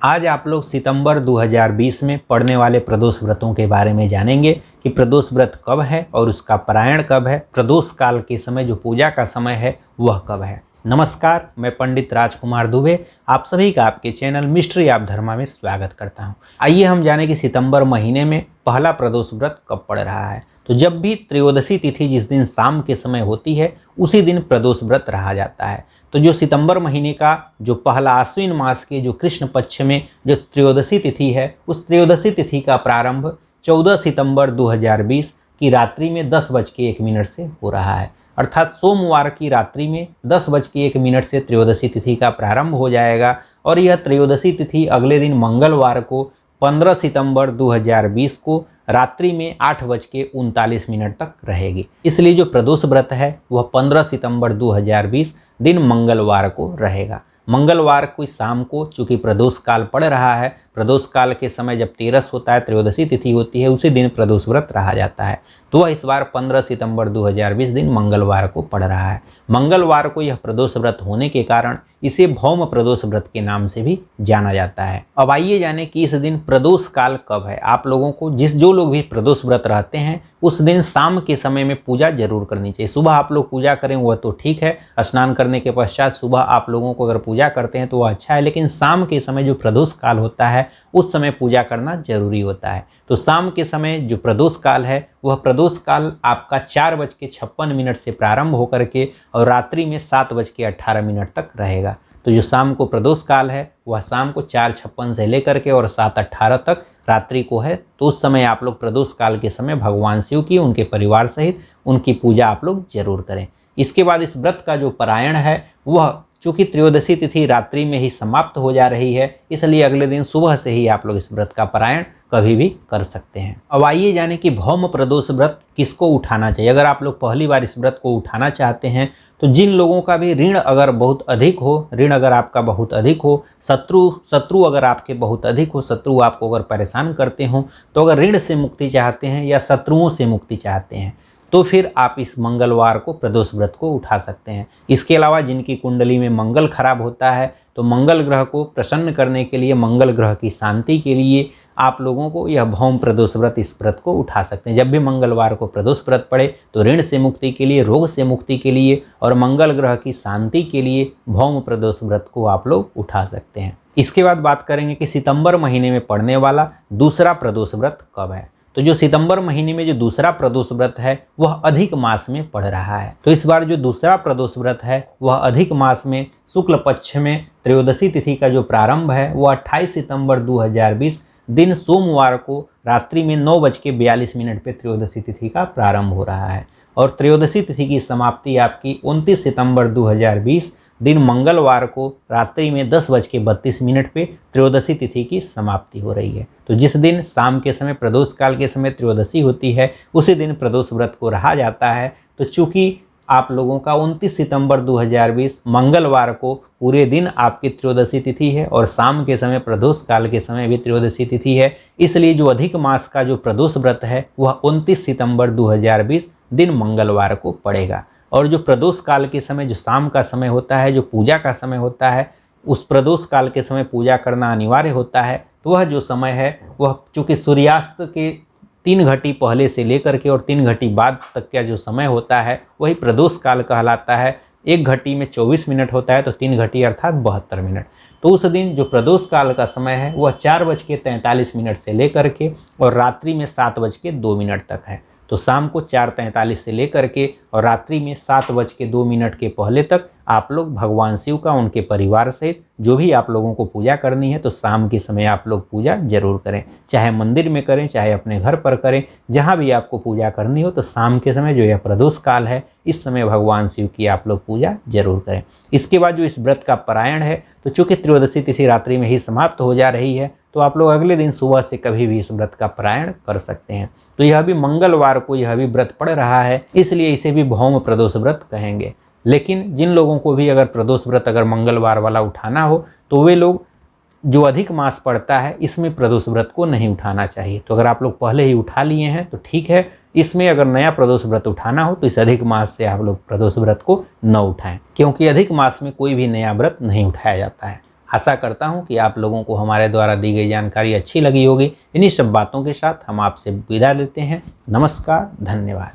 आज आप लोग सितंबर 2020 में पड़ने वाले प्रदोष व्रतों के बारे में जानेंगे कि प्रदोष व्रत कब है और उसका पारायण कब है। प्रदोष काल के समय जो पूजा का समय है वह कब है। नमस्कार, मैं पंडित राजकुमार दुबे आप सभी का आपके चैनल मिस्ट्री ऑफ धर्मा में स्वागत करता हूं। आइए हम जानें कि सितंबर महीने में पहला प्रदोष व्रत कब पड़ रहा है। तो जब भी त्रयोदशी तिथि जिस दिन शाम के समय होती है उसी दिन प्रदोष व्रत रहा जाता है। तो जो सितंबर महीने का जो पहला आश्विन मास के जो कृष्ण पक्ष में जो त्रयोदशी तिथि है उस त्रयोदशी तिथि का प्रारंभ 14 सितंबर 2020 की रात्रि में 10:01 से हो रहा है। अर्थात सोमवार की रात्रि में 10:01 से त्रयोदशी तिथि का प्रारंभ हो जाएगा और यह त्रयोदशी तिथि अगले दिन मंगलवार को 15 सितंबर 2020 को रात्रि में 8:39 तक रहेगी। इसलिए जो प्रदोष व्रत है वह 15 सितंबर 2020 दिन मंगलवार को रहेगा। मंगलवार को शाम को चूँकि प्रदोष काल पड़ रहा है, प्रदोष काल के समय जब तेरस होता है, त्रयोदशी तिथि होती है, उसी दिन प्रदोष व्रत रहा जाता है। तो वह इस बार 15 सितंबर 2020 दिन मंगलवार को पड़ रहा है। मंगलवार को यह प्रदोष व्रत होने के कारण इसे भौम प्रदोष व्रत के नाम से भी जाना जाता है। अब आइए जाने कि इस दिन प्रदोष काल कब है। आप लोगों को जो लोग भी प्रदोष व्रत रहते हैं उस दिन शाम के समय में पूजा जरूर करनी चाहिए। सुबह आप लोग पूजा करें वह तो ठीक है, स्नान करने के पश्चात सुबह आप लोगों को अगर पूजा करते हैं तो वह अच्छा है, लेकिन शाम के समय जो प्रदोष काल होता है उस समय पूजा करना जरूरी होता है। तो शाम के समय जो प्रदोष काल है वह प्रदोष काल आपका 4:56 से प्रारंभ होकर के और रात्रि में 7:18 तक रहेगा। तो जो शाम को प्रदोष काल है वह शाम को 4:56 से लेकर के और 7:18 तक रात्रि को है। तो उस समय आप लोग प्रदोष काल के समय भगवान शिव की उनके परिवार सहित उनकी पूजा आप लोग जरूर करें। इसके बाद इस व्रत का जो पारायण है वह चूँकि त्रयोदशी तिथि रात्रि में ही समाप्त हो जा रही है, इसलिए अगले दिन सुबह से ही आप लोग इस व्रत का पारायण कभी भी कर सकते हैं। अब आइए जाने कि भौम प्रदोष व्रत किसको उठाना चाहिए। अगर आप लोग पहली बार इस व्रत को उठाना चाहते हैं तो जिन लोगों का भी ऋण अगर बहुत अधिक हो, ऋण अगर आपका बहुत अधिक हो, शत्रु अगर आपके बहुत अधिक हो, शत्रु आपको अगर परेशान करते हो, तो अगर ऋण से मुक्ति चाहते हैं या शत्रुओं से मुक्ति चाहते हैं तो फिर आप इस मंगलवार को प्रदोष व्रत को उठा सकते हैं। इसके अलावा जिनकी कुंडली में मंगल खराब होता है तो मंगल ग्रह को प्रसन्न करने के लिए, मंगल ग्रह की शांति के लिए आप लोगों को यह भौम प्रदोष व्रत इस व्रत को उठा सकते हैं। जब भी मंगलवार को प्रदोष व्रत पड़े तो ऋण से मुक्ति के लिए, रोग से मुक्ति के लिए और मंगल ग्रह की शांति के लिए भौम प्रदोष व्रत को आप लोग उठा सकते हैं। इसके बाद बात करेंगे कि सितंबर महीने में पड़ने वाला दूसरा प्रदोष व्रत कब है। तो जो सितंबर महीने में जो दूसरा प्रदोष व्रत है वह अधिक मास में पड़ रहा है। तो इस बार जो दूसरा प्रदोष व्रत है वह अधिक मास में शुक्ल पक्ष में त्रयोदशी तिथि का जो प्रारंभ है वह 28 सितंबर 2020 दिन सोमवार को रात्रि में 9:42 पे त्रयोदशी तिथि का प्रारंभ हो रहा है और त्रयोदशी तिथि की समाप्ति आपकी 29 सितंबर 2020 दिन मंगलवार को रात्रि में 10:32 पे त्रयोदशी तिथि की समाप्ति हो रही है। तो जिस दिन शाम के समय प्रदोष काल के समय त्रयोदशी होती है उसी दिन प्रदोष व्रत को रहा जाता है। तो चूँकि आप लोगों का 29 सितंबर 2020 मंगलवार को पूरे दिन आपकी त्रयोदशी तिथि है और शाम के समय प्रदोष काल के समय भी त्रयोदशी तिथि है, इसलिए जो अधिक मास का जो प्रदोष व्रत है वह 29 सितंबर 2020 दिन मंगलवार को पड़ेगा। और जो प्रदोष काल के समय जो शाम का समय होता है, जो पूजा का समय होता है, उस प्रदोष काल के समय पूजा करना अनिवार्य होता है। तो वह जो समय है वह चूँकि सूर्यास्त के 3 घटी पहले से लेकर के और 3 घटी बाद तक का जो समय होता है वही प्रदोष काल कहलाता है। 1 घटी में 24 मिनट होता है तो 3 घटी अर्थात 72 मिनट। तो उस दिन जो प्रदोष काल का समय है वह 4:43 से लेकर के और रात्रि में 7:02 तक है। तो शाम को 4:43 से लेकर के और रात्रि में 7:02 के पहले तक आप लोग भगवान शिव का उनके परिवार सहित जो भी आप लोगों को पूजा करनी है तो शाम के समय आप लोग पूजा जरूर करें। चाहे मंदिर में करें, चाहे अपने घर पर करें, जहाँ भी आपको पूजा करनी हो तो शाम के समय जो यह प्रदोष काल है इस समय भगवान शिव की आप लोग पूजा जरूर करें। इसके बाद जो इस व्रत का पारायण है तो चूँकि त्रयोदशी तिथि रात्रि में ही समाप्त हो जा रही है तो आप लोग अगले दिन सुबह से कभी भी इस व्रत का पारायण कर सकते हैं। तो यह भी मंगलवार को यह भी व्रत पड़ रहा है, इसलिए इसे भी भौम प्रदोष व्रत कहेंगे। लेकिन जिन लोगों को भी अगर प्रदोष व्रत अगर मंगलवार वाला उठाना हो तो वे लोग जो अधिक मास पड़ता है इसमें प्रदोष व्रत को नहीं उठाना चाहिए। तो अगर आप लोग पहले ही उठा लिए हैं तो ठीक है, इसमें अगर नया प्रदोष व्रत उठाना हो तो इस अधिक मास से आप लोग प्रदोष व्रत को न उठाएं, क्योंकि अधिक मास में कोई भी नया व्रत नहीं उठाया जाता है। आशा करता हूँ कि आप लोगों को हमारे द्वारा दी गई जानकारी अच्छी लगी होगी। इन्हीं सब बातों के साथ हम आपसे विदा लेते हैं। नमस्कार, धन्यवाद।